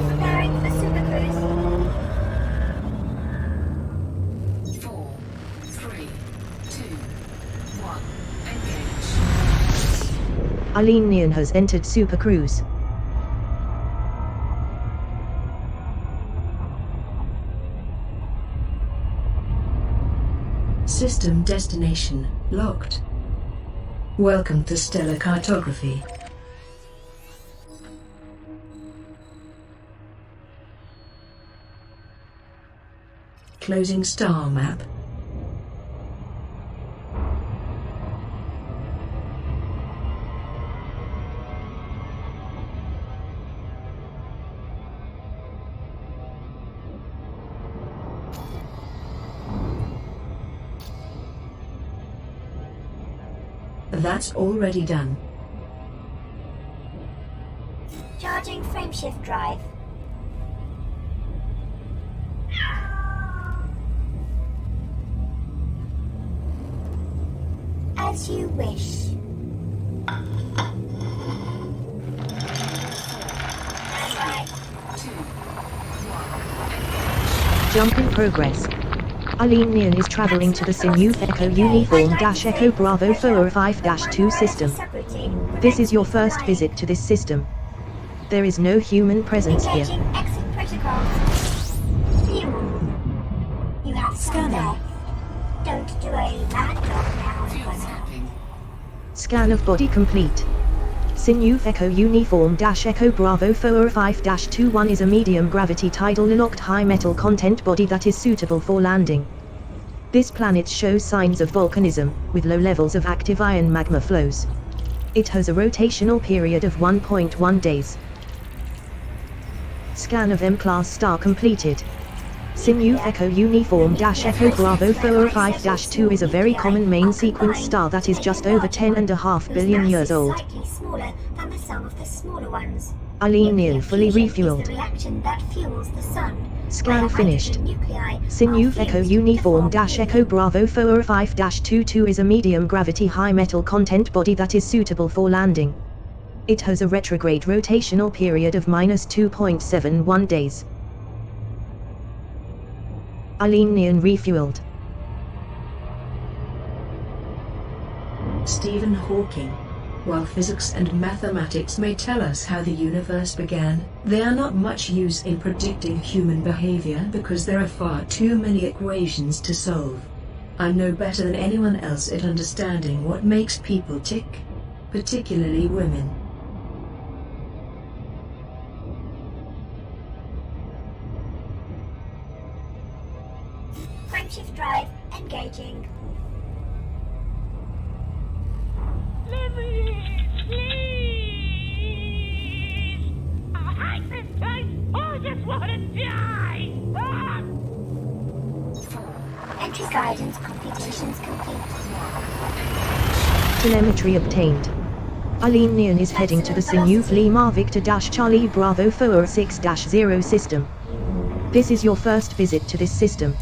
Preparing for Super Cruise. 4, 3, 2, 1, engage. Synuefe has entered Super Cruise. System destination locked. Welcome to stellar cartography. Closing star map. That's already done. Charging frameshift drive. As you wish. Jump in progress. Synuefe is traveling to the Synuefe Echo Uniform Echo Bravo 45-2 system. This is your first visit to this system. There is no human presence here. Engaging exit protocols. You have some left. Don't do a mad dog now. Fuel scapping. Scan of body complete. Synuefe Echo Uniform Echo Bravo 45-21 is a medium gravity tidal locked high metal content body that is suitable for landing. This planet shows signs of volcanism, with low levels of active iron magma flows. It has a rotational period of 1.1 days. Scan of M-class star completed. Synuefe Echo Uniform Echo Bravo 45-2 is a very common main sequence star that is just over 10.5 billion years old. Slightly smaller than the sum of the smaller ones. Synuefe fully Fusion refueled. is the reaction that fuels the sun. Scan where finished. hydrogen nuclei Synuefe are Echo fused Uniform to form Echo Bravo 45-22 is a medium gravity high metal content body that is suitable for landing. It has a retrograde rotational period of -2.71 days. Synuefe refueled. Stephen Hawking. While physics and mathematics may tell us how the universe began, they are not much use in predicting human behavior because there are far too many equations to solve. I'm no better than anyone else at understanding what makes people tick, particularly women. frameshift drive engaging. Let me, please! I hate this place! I just want to die! Ah! Entry guidance computations complete. Telemetry obtained. Synuefe is heading to the Synuefe Lima Victor Charlie Bravo 46-0 system. This is your first visit to this system.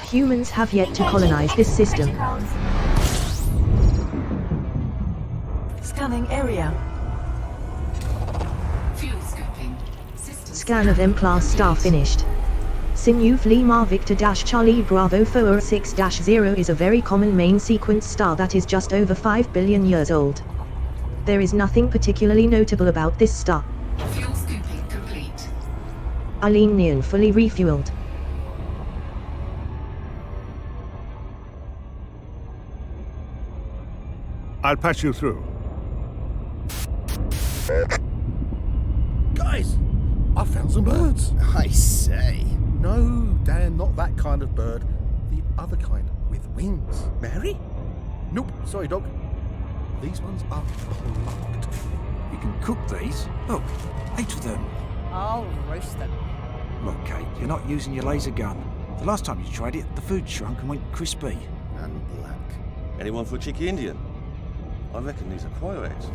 Humans have yet to colonize this system. Scanning area. Fuel scapping. System Scan of M-class star finished. Synuefe Lima Victor Charlie Bravo 46-0 is a very common main sequence star that is just over 5 billion years old. There is nothing particularly notable about this star. Fuel scooping complete. Synuefe fully refueled. I'll patch you through. Guys, I found some birds. I say. No, Dan, not that kind of bird. The other kind with wings. Mary? Nope, sorry, dog. These ones are plucked. You can cook these. Look, 8 of them. I'll roast them. Look, Kate, you're not using your laser gun. The last time you tried it, the food shrunk and went crispy. And black. Anyone for a cheeky Indian? I reckon these are quail eggs.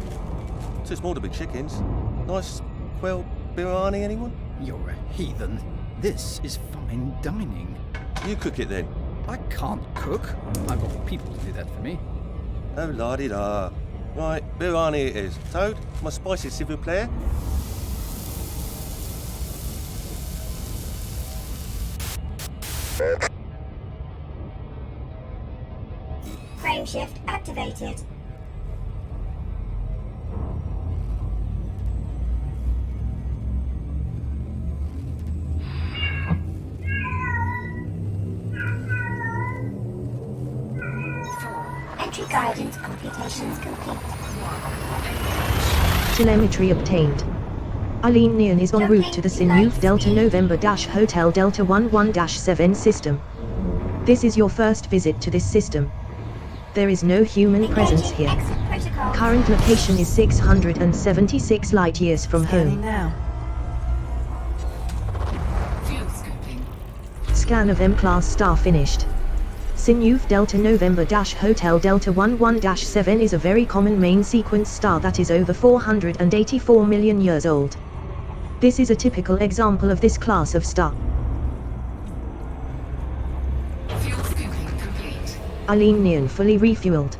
Too small to be chickens. Nice quail biryani, anyone? You're a heathen. This is fine dining. You cook it then. I can't cook. I've got people to do that for me. Oh, la-di-da. Right, biryani it is. Toad, my spicy s'il vous plaît. Frameshift activated. Entry guidance computations complete. Telemetry obtained. Eileen Neon is en route to the Synuefe Delta November Hotel Delta 11-7 system. This is your first visit to this system. There is no human presence here. Exit protocol. Current location is 676 light years from home. Now. Fuel scooping. Scan of M-Class star finished. Synuefe Delta November Hotel Delta 11-7 is a very common main sequence star that is over 484 million years old. This is a typical example of this class of star. Fuel scooping complete. Eileen Neon fully refueled.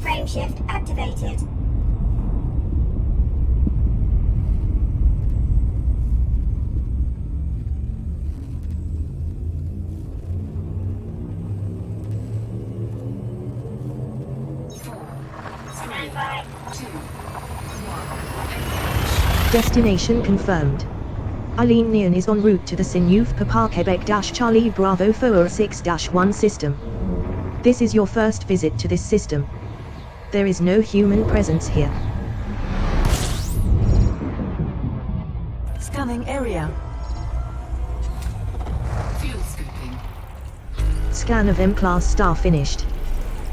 Frameshift activated. Standby. 2, 1. Destination confirmed. Eileen Neon is en route to the Synuefe Papa Quebec Charlie Bravo 46-1 system. This is your first visit to this system. There is no human presence here. Scanning area. Fuel scooping. Scan of M-Class star finished.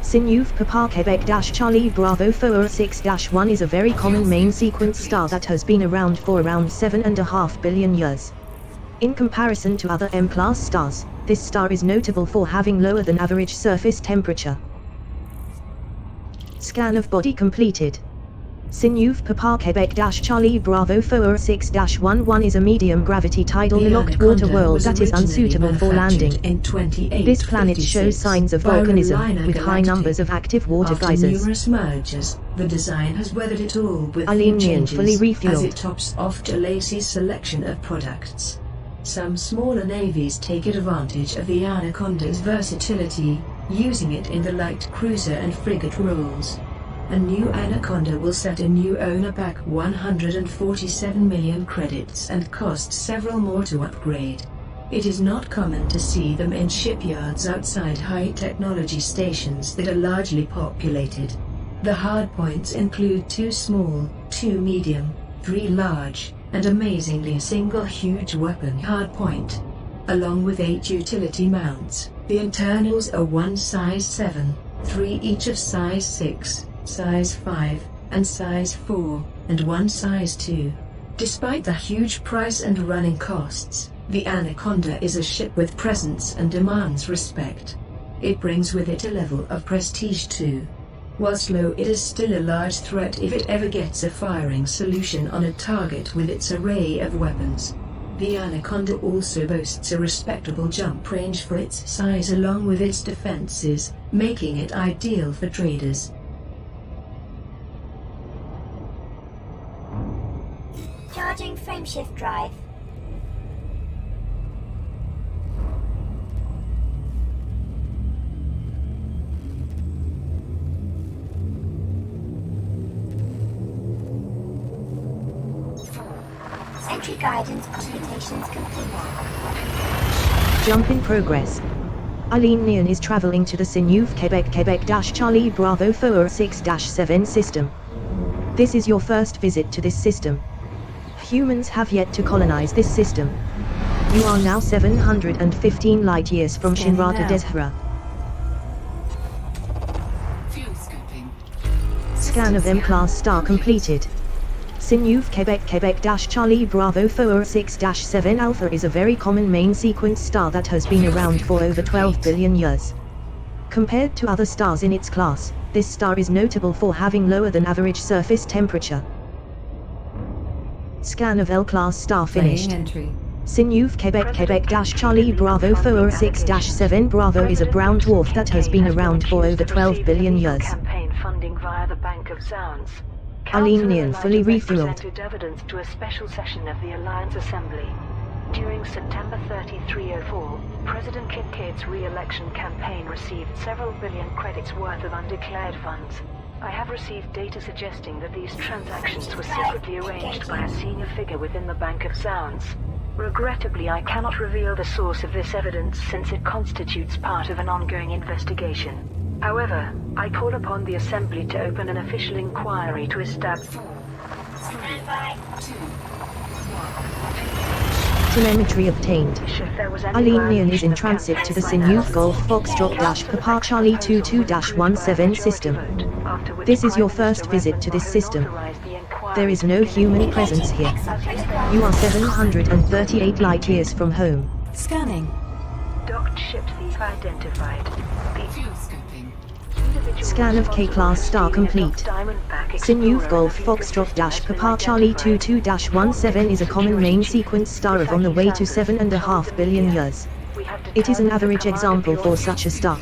Synuefe Papa Quebec Charlie Bravo 46-1 is a very common main sequence star that has been around for around 7.5 billion years. In comparison to other M-Class stars, this star is notable for having lower than average surface temperature. Scan of body completed. Synuefe Papa Quebec Charlie Bravo 46-11 is a medium gravity tidal The locked Anaconda water world was that is originally unsuitable for landing. manufactured in 2856 This planet shows signs of by volcanism, Relina with high Galactic. numbers of active water After geysers. numerous mergers, the design has weathered it all with Eileen few Neon changes, fully refueled. as it tops off to Lacey's selection of products. Some smaller navies take advantage of the Anaconda's versatility, using it in the light cruiser and frigate roles. A new Anaconda will set a new owner back 147 million credits and cost several more to upgrade. It is not common to see them in shipyards outside high-technology stations that are largely populated. The hardpoints include 2 small, 2 medium, 3 large, and amazingly a single huge weapon hardpoint. Along with 8 utility mounts, the internals are 1 size 7, 3 each of size 6, size 5, and size 4, and 1 size 2. Despite the huge price and running costs, the Anaconda is a ship with presence and demands respect. It brings with it a level of prestige too. Whilst low, it is still a large threat if it ever gets a firing solution on a target with its array of weapons. The Anaconda also boasts a respectable jump range for its size along with its defenses, making it ideal for traders. Charging frameshift drive. Entry guidance computations complete. Jump in progress. Eileen Neon is traveling to the Synuefe Quebec Charlie Bravo 46-7 system. This is your first visit to this system. Humans have yet to colonize this system. You are now 715 light years from Shinra to Deshra. Fuel scooping. Scan of M-Class star completed. Synuefe Quebec Bravo Four 6-7 Alpha is a very common main sequence star that has been around for over 12 billion years. Compared to other stars in its class, this star is notable for having lower than average surface temperature. Scan of L-class star finished. Synuefe Quebec Bravo Four 6-7 Bravo is a brown dwarf that has been around for over 12 billion years. Campaign funding via the Bank of Sounds. Arlene Neon fully refueled. Presented evidence to a special session of the Alliance Assembly. During September 3304, President Kincaid's re-election campaign received several billion credits worth of undeclared funds. I have received data suggesting that these transactions were secretly arranged by a senior figure within the Bank of Sounds. Regrettably, I cannot reveal the source of this evidence since it constitutes part of an ongoing investigation. However, I call upon the Assembly to open an official inquiry to establish... Telemetry obtained. Arlene Neon is in transit to the Synuefe Golf Foxtrot Papa Charlie 22-17 system. This is your first visit to this system. There is no human presence here. You are 738 light years from home. Scanning. Docked ship thief identified. Fuel scooping. Scan of K-class star complete. Synuefe Golf Foxtrot Papa Charlie 22-17 is a common main sequence star of on the way to 7.5 billion years. It is an average example for such a star.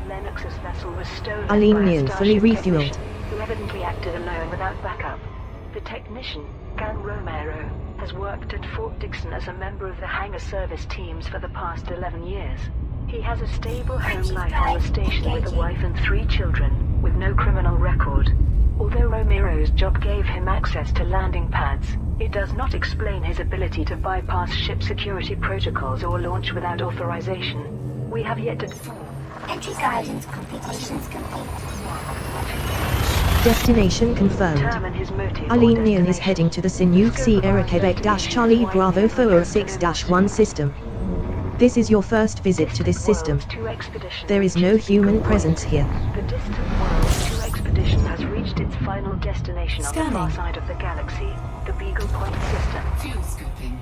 Lennox's vessel was stolen Arlene by a Neon fully Starship refueled. technician who evidently acted alone without backup. The technician, Gan Romero, has worked at Fort Dixon as a member of the hangar service teams for the past 11 years. He has a stable home life on the station with a wife and 3 children, with no criminal record. Although Romero's job gave him access to landing pads, it does not explain his ability to bypass ship security protocols or launch without authorization. We have yet to... Entry guidance computations complete. Destination confirmed. determine his motive or Arlene Neon is destination. heading to the Synuefe Sierra Quebec Charlie Bravo Four 6-1 system. This is your first visit to this system. World 2 expedition There is no human presence here. The distant World 2 expedition has reached its final destination on the far side of the galaxy, the Beagle Point system. Fuel scooping.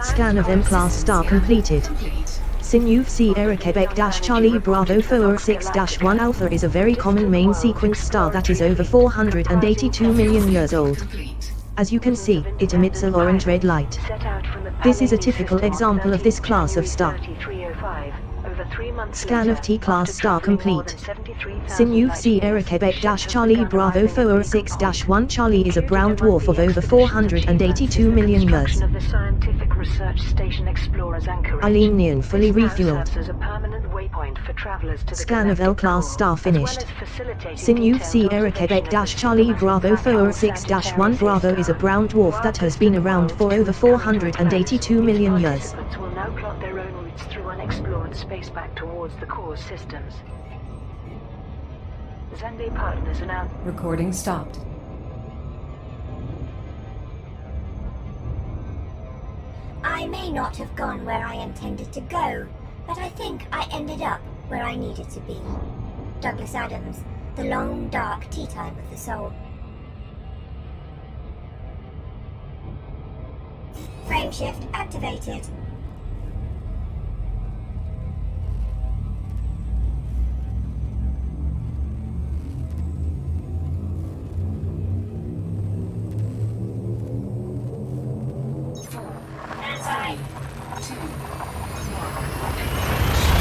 Scan of M-class star completed. Complete. Synuefe Sierra Quebec Charlie Bravo Four 6-1 Alpha is a very common main sequence star that is over 482 million years old. Complete. As you can see, it emits an orange-red light. Set out from the This is a Palladi typical system on example of this 13th class of star. January 3305. Over 3 months Scan later, of T-class after star traveling more complete. than 73,000 Synuefe light Sierra years, Quebec ship has Charlie begun Bravo arriving Four at Beagle Point. 6-1 Charlie is a brown Due to dwarf of the over expedition's 482 achievements, the million years. construction of the Scientific Research Station Explorer's anchorage. Arlene Neon fully This now refueled. serves as a permanent waypoint for travelers to the Scan of galactic L-class core, star as well finished. as facilitating Synuefe detailed Sierra observation Quebec of the Charlie supermassive Bravo black Four hole 6-1 Sagittarius Bravo is a brown dwarf that has been around for over 482 million years. Participants will now plot their own routes through unexplored space back towards the core systems. Zende partners announce. Recording stopped. I may not have gone where I intended to go, but I think I ended up where I needed to be. Douglas Adams, The Long Dark Tea Time of the Soul. Frameshift activated.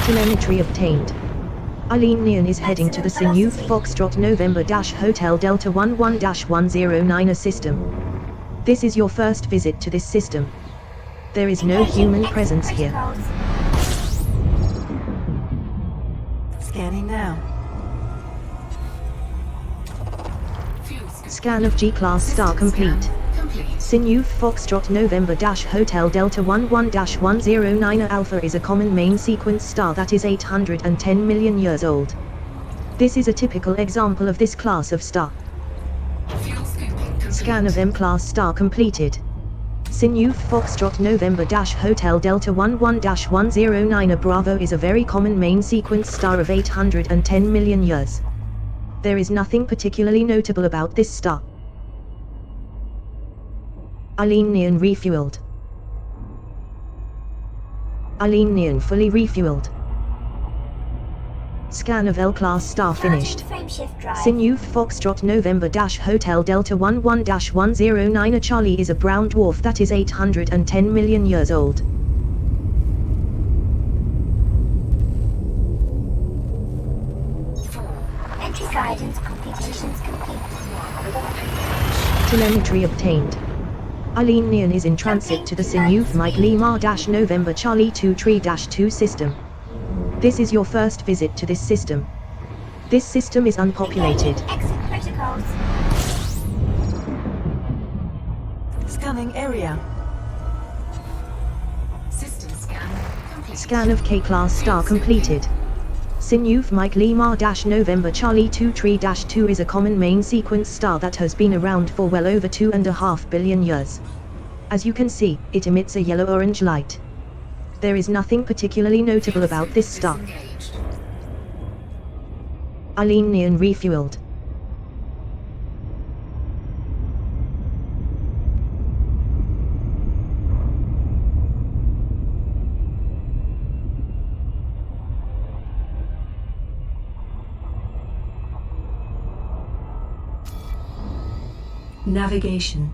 Telemetry obtained. Arlene Neon is heading to the Synuefe Foxtrot November Hotel Delta 11-109 system. This is your first visit to this system. There is no human presence here. Scanning now. Fuel scooping. Scan of G-class star complete. Complete. Synuefe Foxtrot November Hotel Delta 11-109 Alpha is a common main sequence star that is 810 million years old. This is a typical example of this class of star. Fuel scooping. Complete. Scan of M-class star completed. Synuefe Foxtrot November Hotel Delta 11-109 Bravo is a very common main sequence star of 810 million years. There is nothing particularly notable about this star. Neon refueled. Neon fully refueled. Scan of L-Class star finished. Frameshift drive. Synuefe Foxtrot November Hotel Delta 11-109. A Charlie is a brown dwarf that is 810 million years old. Entry guidance computations complete. Telemetry obtained. Neon is in transit to the Synuefe Mike Lima November Charlie 23-2 system. This is your first visit to this system. This system is unpopulated. Exit protocols. Scanning area. System scan complete. Scan of K-Class star completed. Synuefe Mike Lima November Charlie 23-2 is a common main sequence star that has been around for well over 2.5 billion years. As you can see, it emits a yellow-orange light. There is nothing particularly notable about this star. Disengaged. Neon refueled. Navigation.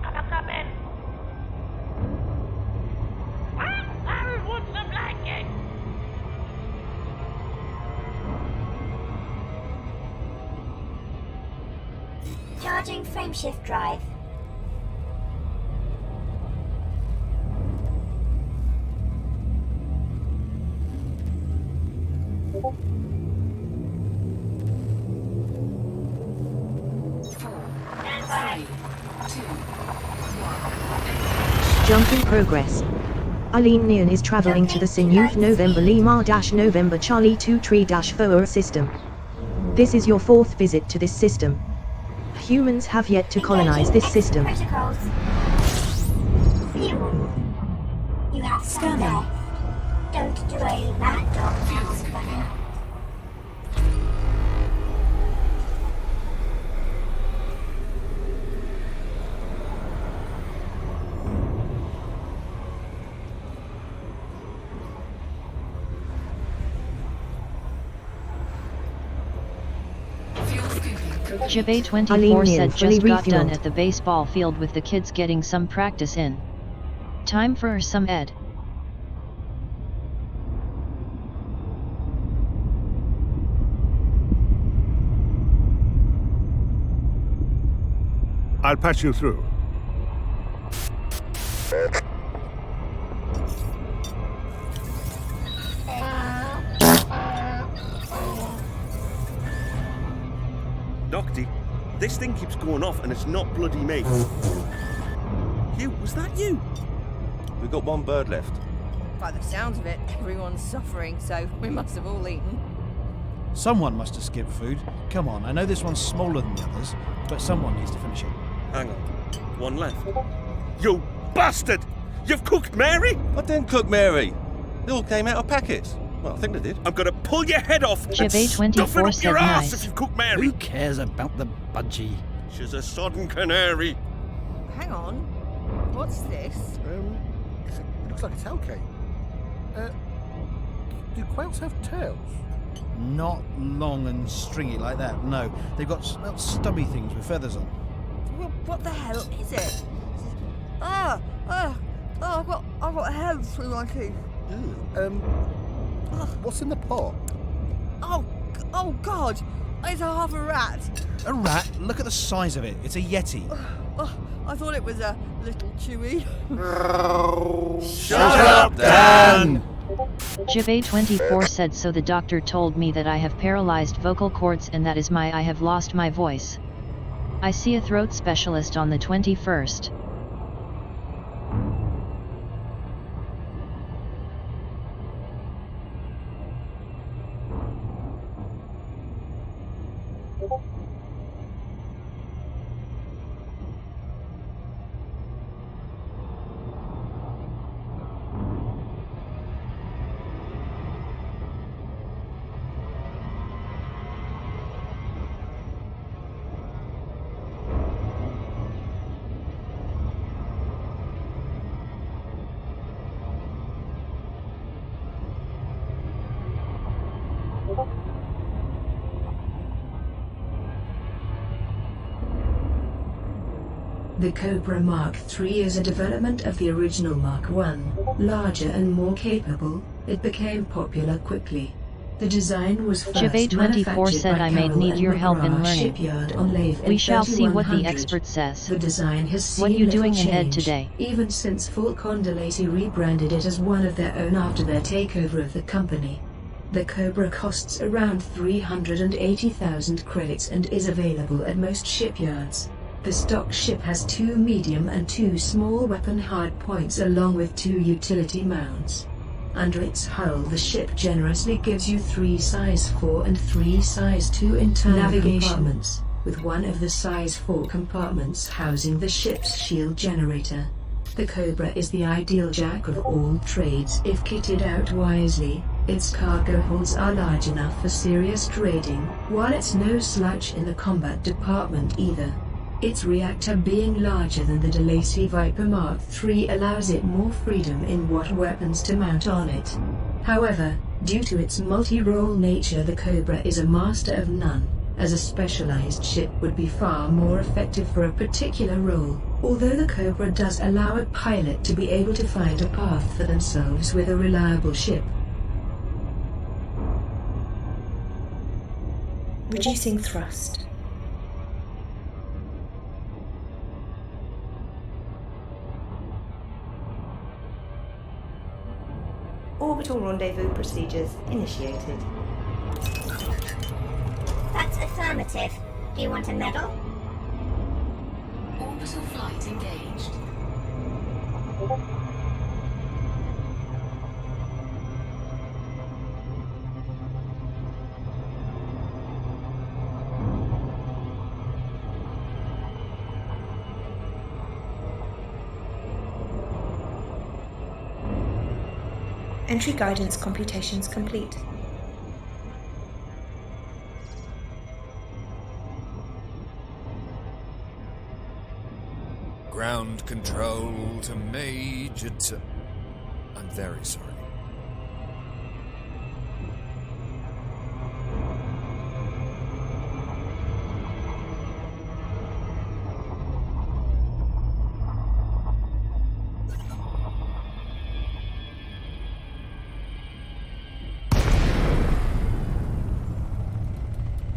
I'm coming. I want some blanket. Charging frameshift drive. Stand by. 3, 2, 1. Jump in progress. Neon is traveling to the Synuefe November Lima November Charlie 23-4 system. This is your fourth visit to this system. Humans have yet to colonize this system. Protocols. You have some left. Don't do a mad dog. Fuel scooping. Fuel scooping. Jabay24 Neon said fully just got done refueled. at the baseball field with the kids getting some practice in. Time for some ed. I'll patch you through. Docty, this thing keeps going off and it's not bloody me. Hugh, was that you? We've got one bird left. By the sounds of it, everyone's suffering, so we must have all eaten. Someone must have skipped food. Come on, I know this one's smaller than the others, but someone needs to finish it. Hang on. One left. You bastard! You've cooked Mary? I didn't cook Mary. They all came out of packets. Well, I think they did. I'm gonna pull your head off and Jabay24 stuff it up said your ass nice. if you've cooked Mary. Who cares about the budgie? She's a sodden canary. Hang on. What's this? It looks like a tail cake. Do quails have tails? Not long and stringy like that, no. They've got stubby things with feathers on. What the hell is it? I've got hair through my teeth. What's in the pot? Oh God! It's a half a rat. A rat? Look at the size of it. It's a yeti. I thought it was a little chewy. Shut up, Dan! Jabay24 said so the doctor told me that I have paralyzed vocal cords and that is I have lost my voice. I see a throat specialist on the 21st. The Cobra Mark III is a development of the original Mark I. Larger and more capable, it became popular quickly. The design was first Jabay24 said I may need your help in learning. Shipyard on Lave We shall see what the 3100. expert says. The design has seen What you little doing in Ed change, today? even since Falcon Delati rebranded it as one of their own after their takeover of the company. The Cobra costs around 380,000 credits and is available at most shipyards. The stock ship has 2 medium and 2 small weapon hardpoints along with 2 utility mounts. Under its hull, the ship generously gives you 3 size 4 and 3 size 2 internal compartments, with one of the size 4 compartments housing the ship's shield generator. The Cobra is the ideal jack of all trades if kitted out wisely. Its cargo holds are large enough for serious trading, while it's no slouch in the combat department either. Its reactor being larger than the Delati Viper Mark III allows it more freedom in what weapons to mount on it. However, due to its multi-role nature, the Cobra is a master of none, as a specialized ship would be far more effective for a particular role, although the Cobra does allow a pilot to be able to find a path for themselves with a reliable ship. Reducing thrust. Orbital rendezvous procedures initiated. That's affirmative. Do you want a medal? Orbital flight engaged. Entry guidance computations complete. Ground control to Major I'm very sorry.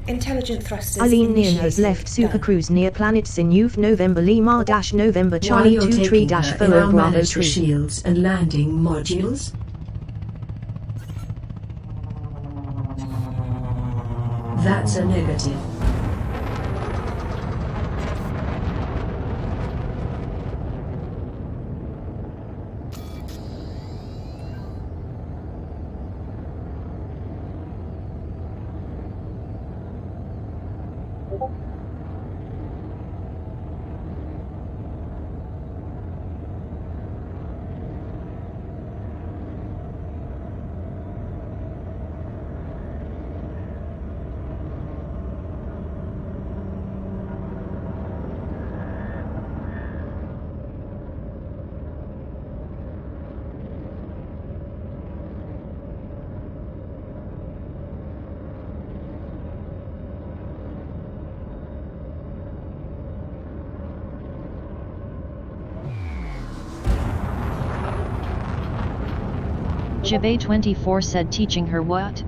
Intelligent thrusters. Eileen Nin has initiated. left Done. Supercruise near planet Synuefe November Lima-November While Charlie you're 23 taking her in Following our Bravo managed 3. shields and landing modules. That's a negative. Jabay24 said teaching her what?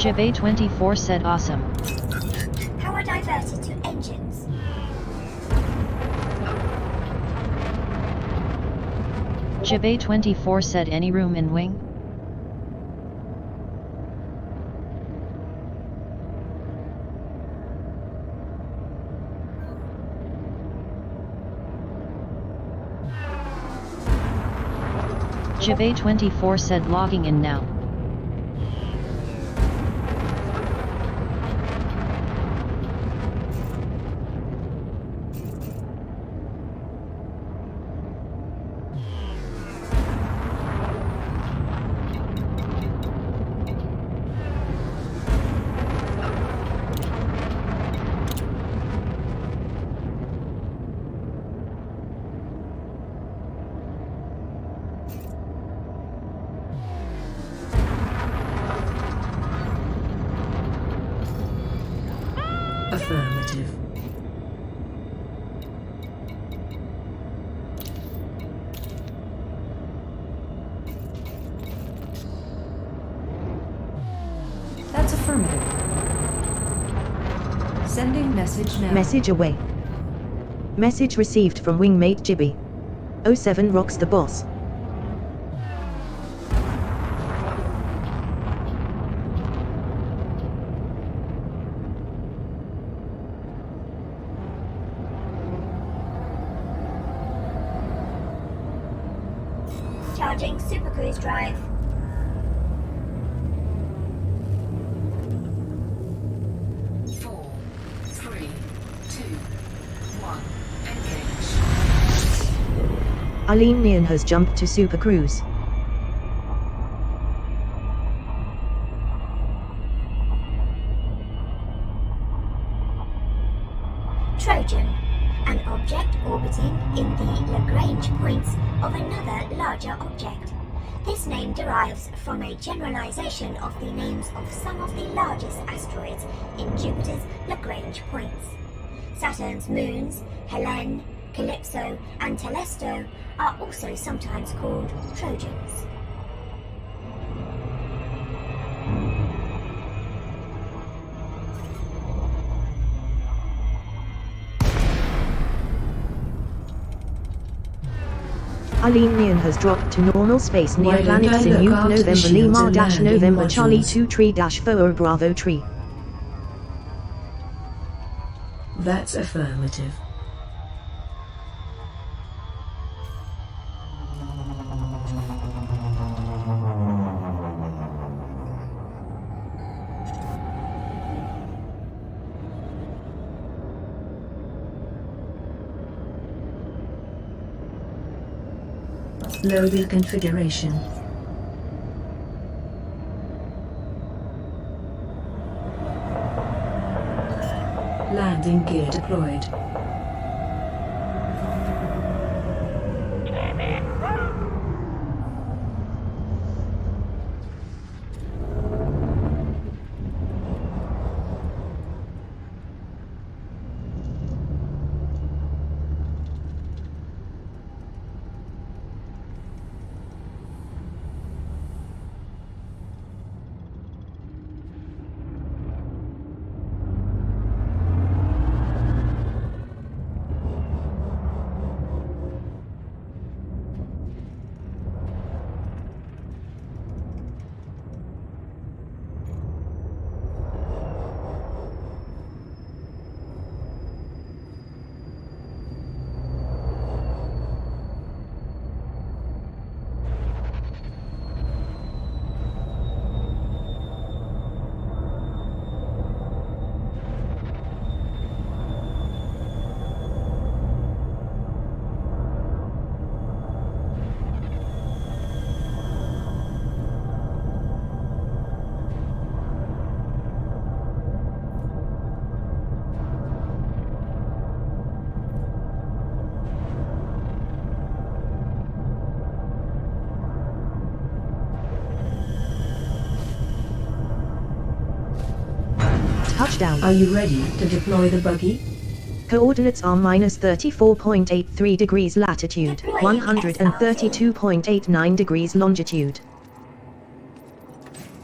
Jabay24 said awesome. Power diverted to engines. Jibay24 said any room in wing? Jibay24 said logging in now. Affirmative. That's affirmative. Sending message now. Message away. Message received from wingmate Jibby. 07 rocks the boss. Charging Super Cruise Drive. Four, three, two, one. Engage. Eileen Neon has jumped to Super Cruise. Trojan, an object orbiting in the Lagrange points of another larger object. This name derives from a generalization of the names of some of the largest asteroids in Jupiter's Lagrange points. Saturn's moons, Helene, Calypso, and Telesto are also sometimes called Trojans. Eileen Neon has dropped to normal space near Why planet don't I look Synuefe after November shields Lima and dash landing November modules? Charlie 2 tree dash 4 Bravo tree. That's affirmative. Loading configuration. Landing gear deployed. Touchdown. Are you ready to deploy the buggy? Coordinates are minus 34.83 degrees latitude, 132.89 degrees longitude.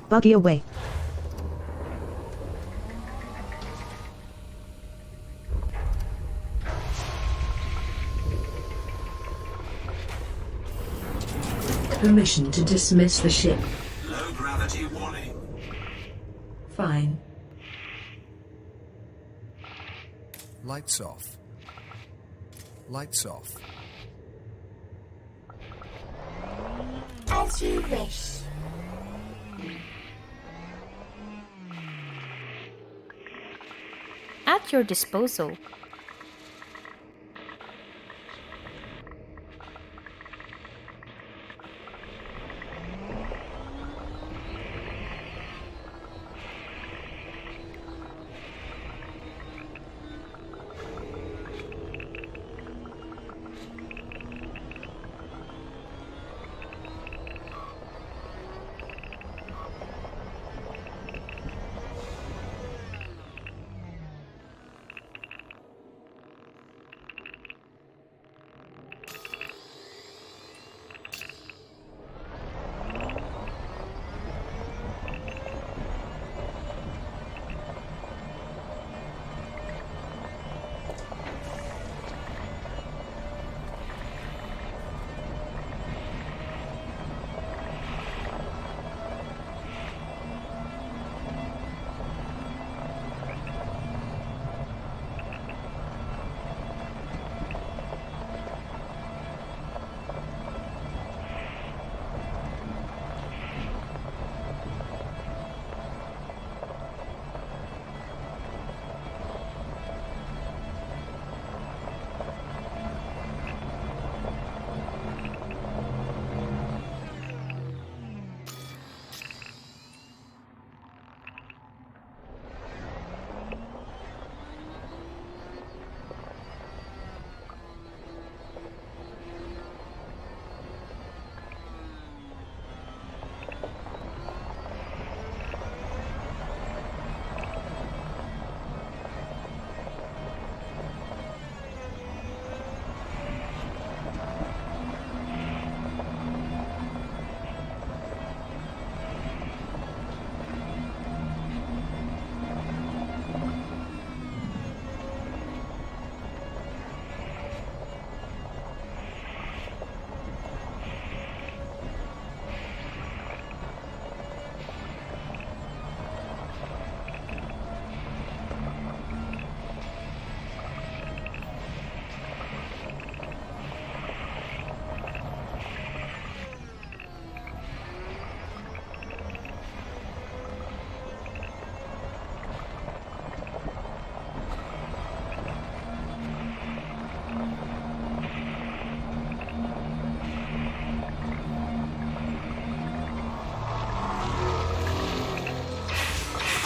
Buggy away. permission to dismiss the ship. Low gravity warning. Fine. Lights off. Lights off. As you wish. At your disposal.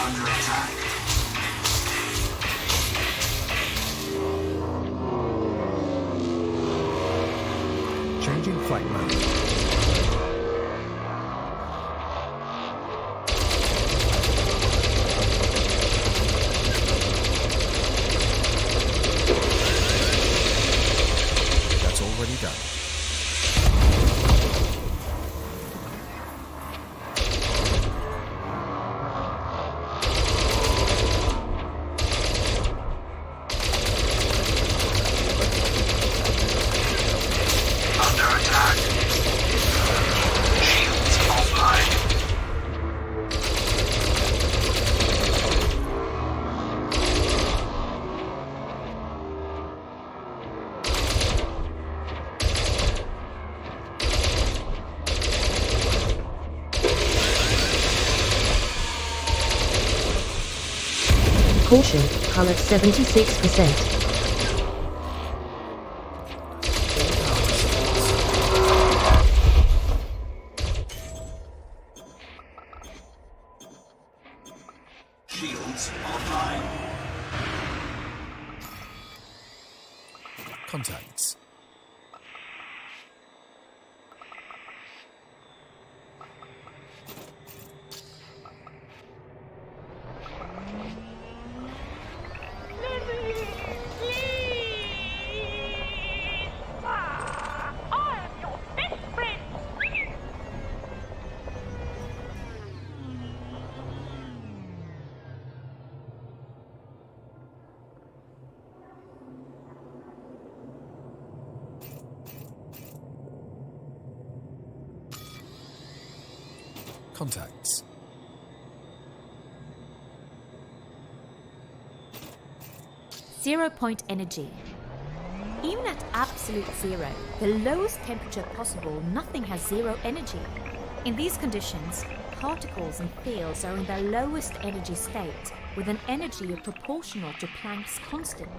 Under attack. Changing flight mode. That's already done. Caution, hull at 76%. Shields online. Contacts. Contacts. Zero-point energy. Even at absolute zero, the lowest temperature possible, nothing has zero energy. In these conditions, particles and fields are in their lowest energy state, with an energy proportional to Planck's constant.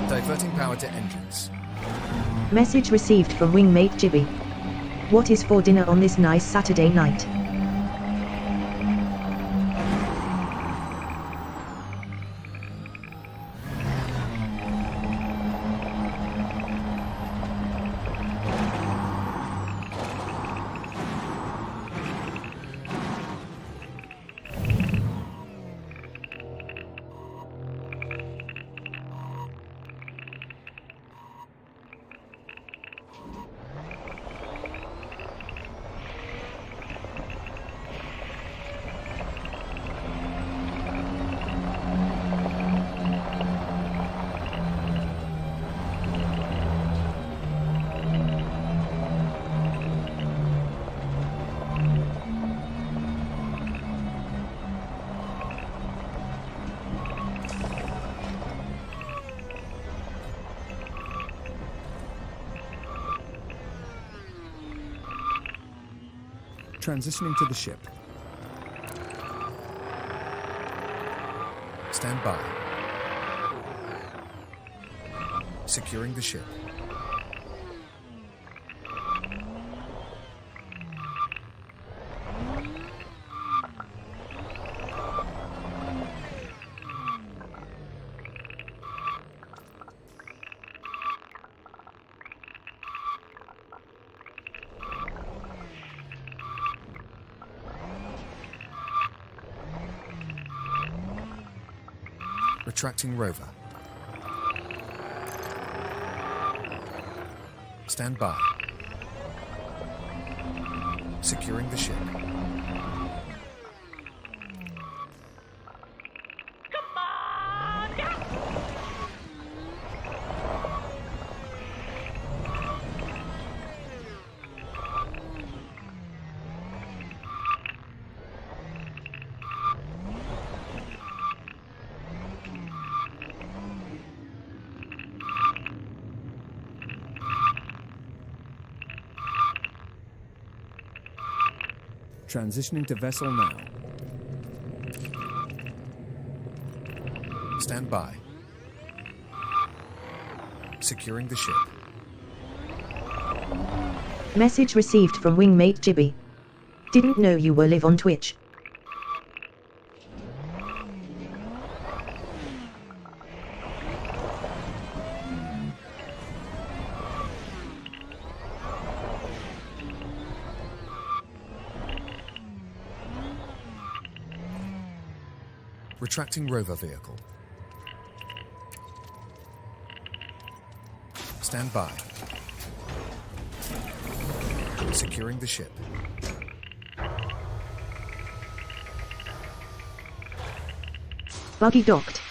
Diverting power to engines. Message received from wingmate Jibby. What is for dinner on this nice Saturday night? Transitioning to the ship. Stand by. Securing the ship. Retracting rover. Stand by. Securing the ship. Transitioning to vessel now. Stand by. Securing the ship. Message received from wingmate Jibby. Didn't know you were live on Twitch. Retracting rover vehicle. Stand by. Securing the ship. Buggy docked.